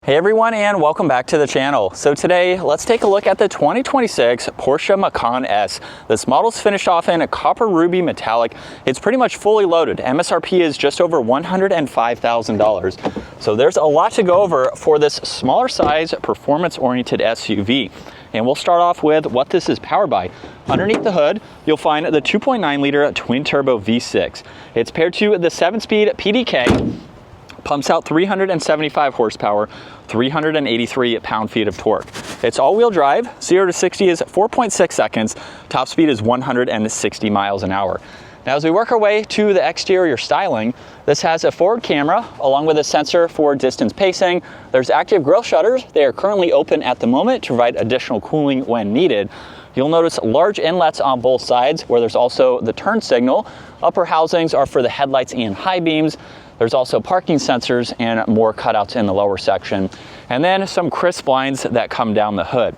Hey everyone, and welcome back to the channel. So today, let's take a look at the 2026 Porsche Macan S. This model's finished off in a copper ruby metallic. It's pretty much fully loaded. MSRP is just over $105,000. So there's a lot to go over for this smaller size, performance-oriented SUV. And we'll start off with what this is powered by. Underneath the hood, you'll find the 2.9 liter twin turbo V6. It's paired to the 7-speed PDK, pumps out 375 horsepower, 383 pound-feet of torque. It's all-wheel drive. 0 to 60 is 4.6 seconds. Top speed is 160 miles an hour. Now, as we work our way to the exterior styling, this has a forward camera along with a sensor for distance pacing. There's active grille shutters. They are currently open at the moment to provide additional cooling when needed. You'll notice large inlets on both sides where there's also the turn signal. Upper housings are for the headlights and high beams. There's also parking sensors and more cutouts in the lower section. And then some crisp lines that come down the hood.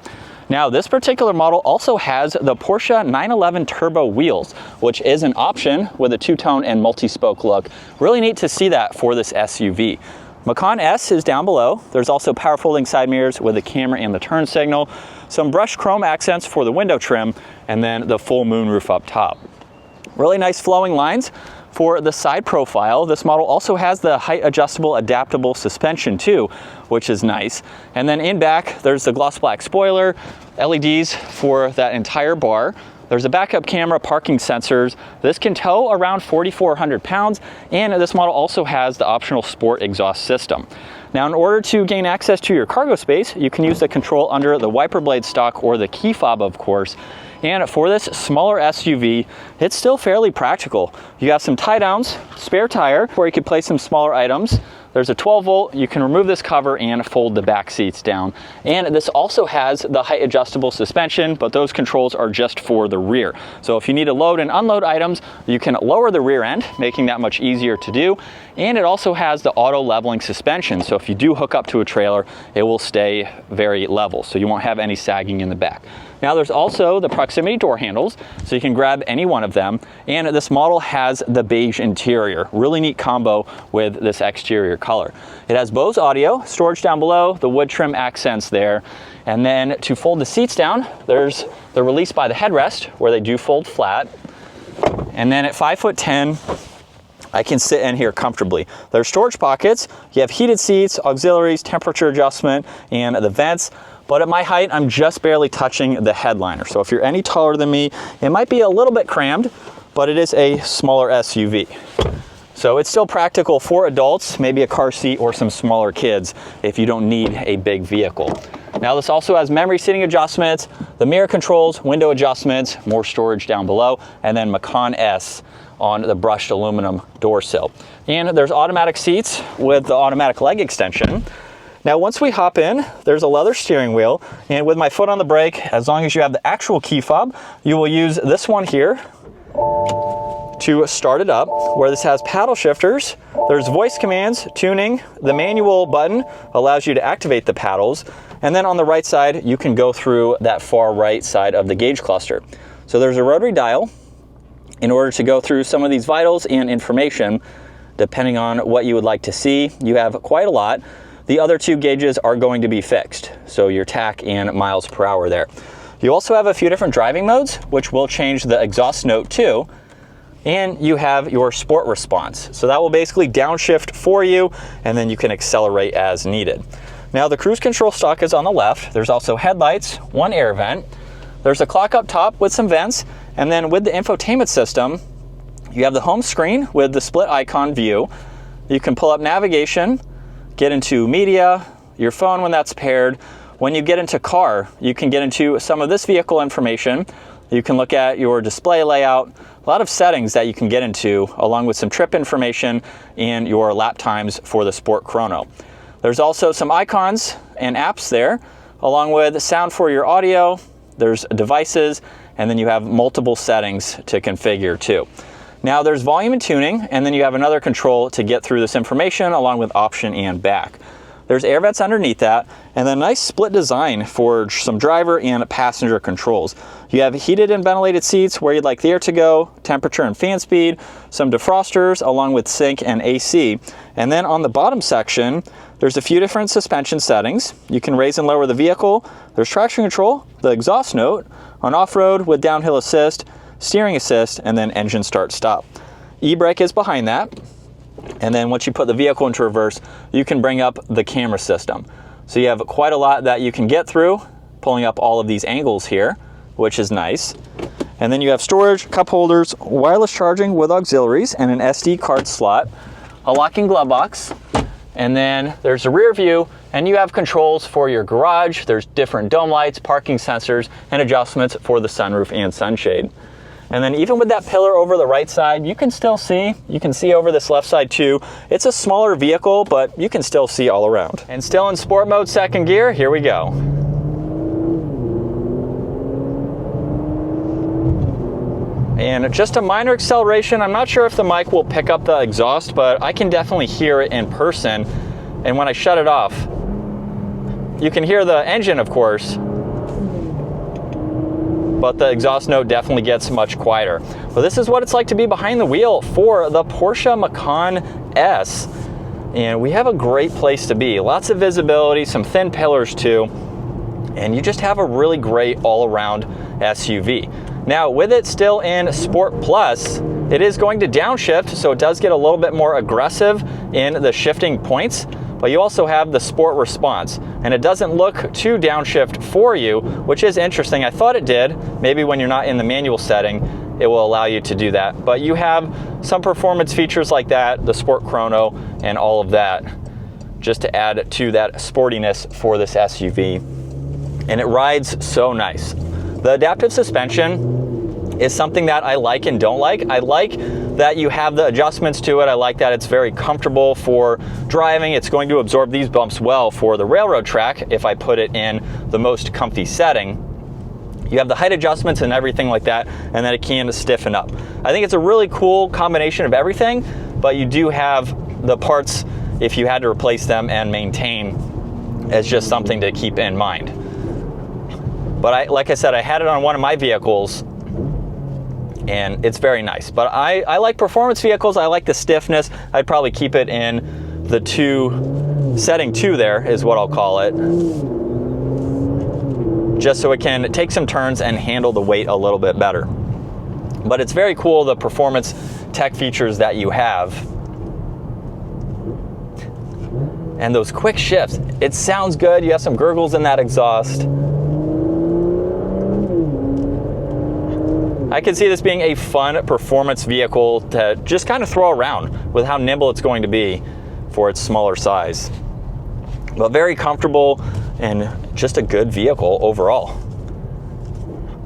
Now, this particular model also has the Porsche 911 turbo wheels, which is an option with a two-tone and multi-spoke look. Really neat to see that for this SUV. Macan S is down below. There's also power folding side mirrors with the camera and the turn signal, some brushed chrome accents for the window trim, and then the full moonroof up top. Really nice flowing lines. For the side profile, this model also has the height adjustable adaptable suspension too, which is nice. And then in back, there's the gloss black spoiler, LEDs for that entire bar. There's a backup camera, parking sensors. This can tow around 4,400 pounds, and this model also has the optional sport exhaust system. Now, in order to gain access to your cargo space, you can use the control under the wiper blade stock or the key fob, of course. And for this smaller SUV, it's still fairly practical. You have some tie downs, spare tire where you can place some smaller items. There's a 12 volt, you can remove this cover and fold the back seats down. And this also has the height adjustable suspension, but those controls are just for the rear. So if you need to load and unload items, you can lower the rear end, making that much easier to do. And it also has the auto leveling suspension. So if you do hook up to a trailer, it will stay very level. So you won't have any sagging in the back. Now there's also the proximity door handles, so you can grab any one of them. And this model has the beige interior. Really neat combo with this exterior color. It has Bose audio, storage down below, the wood trim accents there. And then to fold the seats down, there's the release by the headrest where they do fold flat. And then at 5'10", I can sit in here comfortably. There's storage pockets. You have heated seats, auxiliaries, temperature adjustment, and the vents. But at my height, I'm just barely touching the headliner. So if you're any taller than me, it might be a little bit crammed, but it is a smaller SUV. So it's still practical for adults, maybe a car seat or some smaller kids if you don't need a big vehicle. Now this also has memory seating adjustments, the mirror controls, window adjustments, more storage down below, and then Macan S on the brushed aluminum door sill. And there's automatic seats with the automatic leg extension. Now, once we hop in, there's a leather steering wheel, and with my foot on the brake, as long as you have the actual key fob, you will use this one here to start it up, where this has paddle shifters. There's voice commands, tuning. The manual button allows you to activate the paddles, and then on the right side, you can go through that far right side of the gauge cluster. So there's a rotary dial in order to go through some of these vitals and information, depending on what you would like to see. You have quite a lot. The other two gauges are going to be fixed, so your tach and miles per hour there. You also have a few different driving modes, which will change the exhaust note too. And you have your sport response. So that will basically downshift for you, and then you can accelerate as needed. Now the cruise control stalk is on the left. There's also headlights, one air vent. There's a clock up top with some vents, and then with the infotainment system, you have the home screen with the split icon view. You can pull up navigation, get into media, your phone when that's paired. When you get into car, you can get into some of this vehicle information. You can look at your display layout, a lot of settings that you can get into, along with some trip information and your lap times for the Sport Chrono. There's also some icons and apps there, along with sound for your audio. There's devices, and then you have multiple settings to configure too. Now there's volume and tuning, and then you have another control to get through this information along with option and back. There's air vents underneath that, and then a nice split design for some driver and passenger controls. You have heated and ventilated seats where you'd like the air to go, temperature and fan speed, some defrosters along with sync and AC. And then on the bottom section, There's a few different suspension settings. You can raise and lower the vehicle. There's traction control, the exhaust note, on off-road with downhill assist, steering assist, and then engine start stop. E-brake is behind that. And then once you put the vehicle into reverse, you can bring up the camera system. So you have quite a lot that you can get through, pulling up all of these angles here, which is nice. And then you have storage, cup holders, wireless charging with auxiliaries, and an SD card slot, a locking glove box, and then there's a rear view, and you have controls for your garage. There's different dome lights, parking sensors, and adjustments for the sunroof and sunshade. And then even with that pillar over the right side, you can still see. You can see over this left side too. It's a smaller vehicle, but you can still see all around. And still in sport mode, second gear, here we go. And just a minor acceleration. I'm not sure if the mic will pick up the exhaust, but I can definitely hear it in person. And when I shut it off, you can hear the engine, of course, but the exhaust note definitely gets much quieter. But this is what it's like to be behind the wheel for the Porsche Macan S. And we have a great place to be. Lots of visibility, some thin pillars too, and you just have a really great all-around SUV. Now, with it still in Sport Plus, it is going to downshift, so it does get a little bit more aggressive in the shifting points, but you also have the Sport Response, and it doesn't look too downshift for you, which is interesting. I thought it did. Maybe when you're not in the manual setting, it will allow you to do that. But you have some performance features like that, the Sport Chrono, and all of that, just to add to that sportiness for this SUV. And it rides so nice. The adaptive suspension is something that I like and don't like. I like that you have the adjustments to it. I like that it's very comfortable for driving. It's going to absorb these bumps well for the railroad track if I put it in the most comfy setting. You have the height adjustments and everything like that, and then it can stiffen up. I think it's a really cool combination of everything, but you do have the parts, if you had to replace them and maintain, as just something to keep in mind. But like I said, I had it on one of my vehicles, and it's very nice. But I like performance vehicles. I like the stiffness. I'd probably keep it in the setting 2 there is what I'll call it, just so it can take some turns and handle the weight a little bit better. But it's very cool, the performance tech features that you have. And those quick shifts, it sounds good. You have some gurgles in that exhaust. I can see this being a fun performance vehicle to just kind of throw around with how nimble it's going to be for its smaller size. But very comfortable and just a good vehicle overall.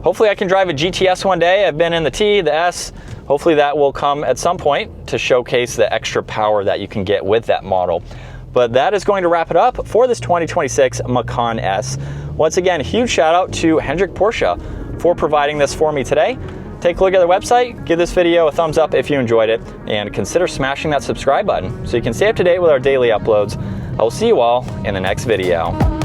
Hopefully I can drive a GTS one day. I've been in the T, the S. Hopefully that will come at some point to showcase the extra power that you can get with that model. But that is going to wrap it up for this 2026 Macan S. Once again, huge shout out to Hendrick Porsche for providing this for me today. Take a look at their website, give this video a thumbs up if you enjoyed it, and consider smashing that subscribe button so you can stay up to date with our daily uploads. I will see you all in the next video.